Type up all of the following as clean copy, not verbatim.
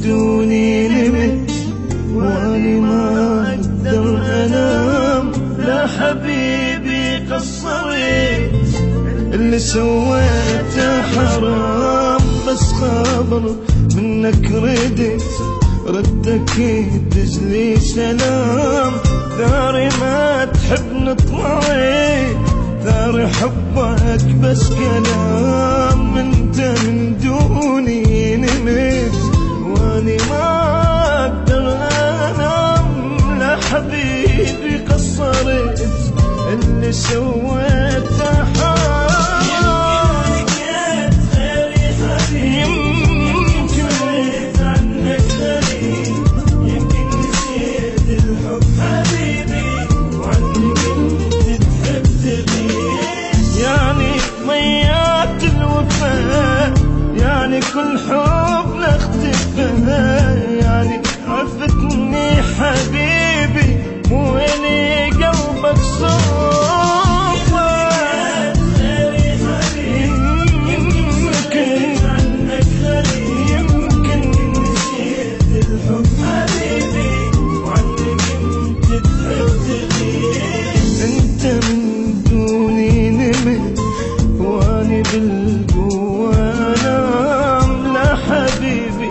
دوني نمت واني ما اقدر انام. لا حبيبي قصرت اللي سويته حرام، بس خبر منك ردك يدز لي سلام. ثاري ما تحب طلعي، ثاري حبك بس كلام. انت من دوني نمت واني ما اقدر انام. لا حبيبي قصرت اللي سويته حرام. يعني كل حب اختفى، يعني عفتني حبيبي مو اني قلبك صوفه. يمكن نسيت الحب حبيبي وعنك انت تحب تغيب. انت من دوني نمت واني بالقوة انام. لا حبيبي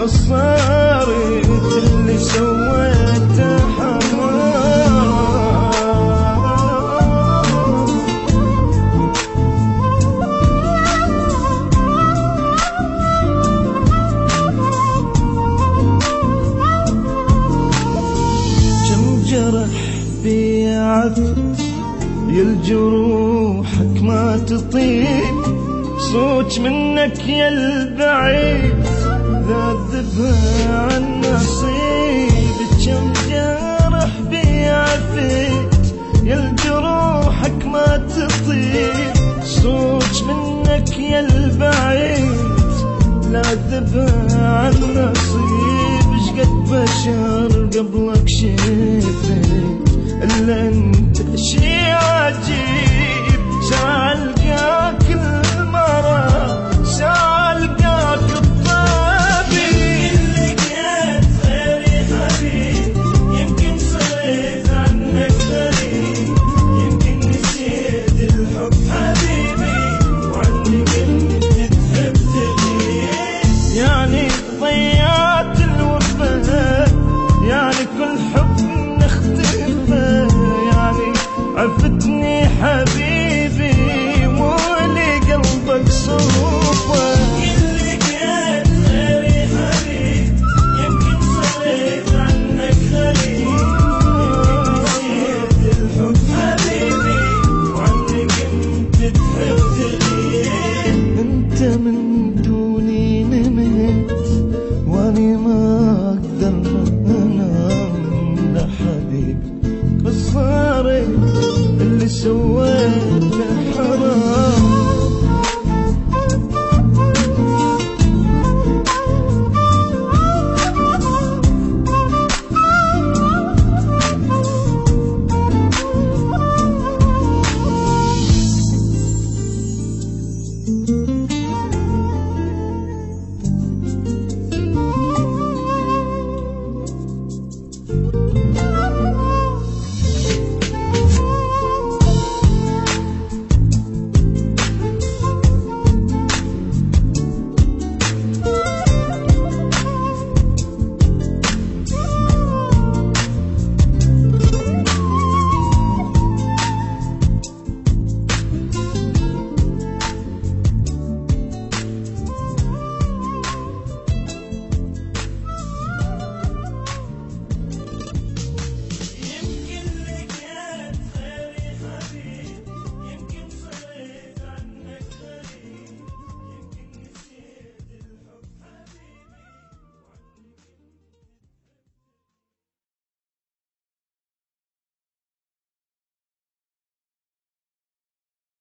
قصرت اللي سويته حرام. كم جرح بي عفت يا الجروحك ما تطيب. صوت منك يا البعيد ذاذبها عن نصيب. كم جرح بي عفت يا الجروحك ما تطيب. صوت منك يا البعيد ذاذبها عن نصيب. شقد بشر قبلك شفت الا انت شي عجيب. سالقاك المرض سالقاك الطبيب. لقيت غيري حبيب يمكن صرت عنك غريب. يمكن نسيت الحب حبيبي وعنك انت تحب تغيب. يعني ضيعت الوفاء، يعني كل حب نختفى. يعني عفت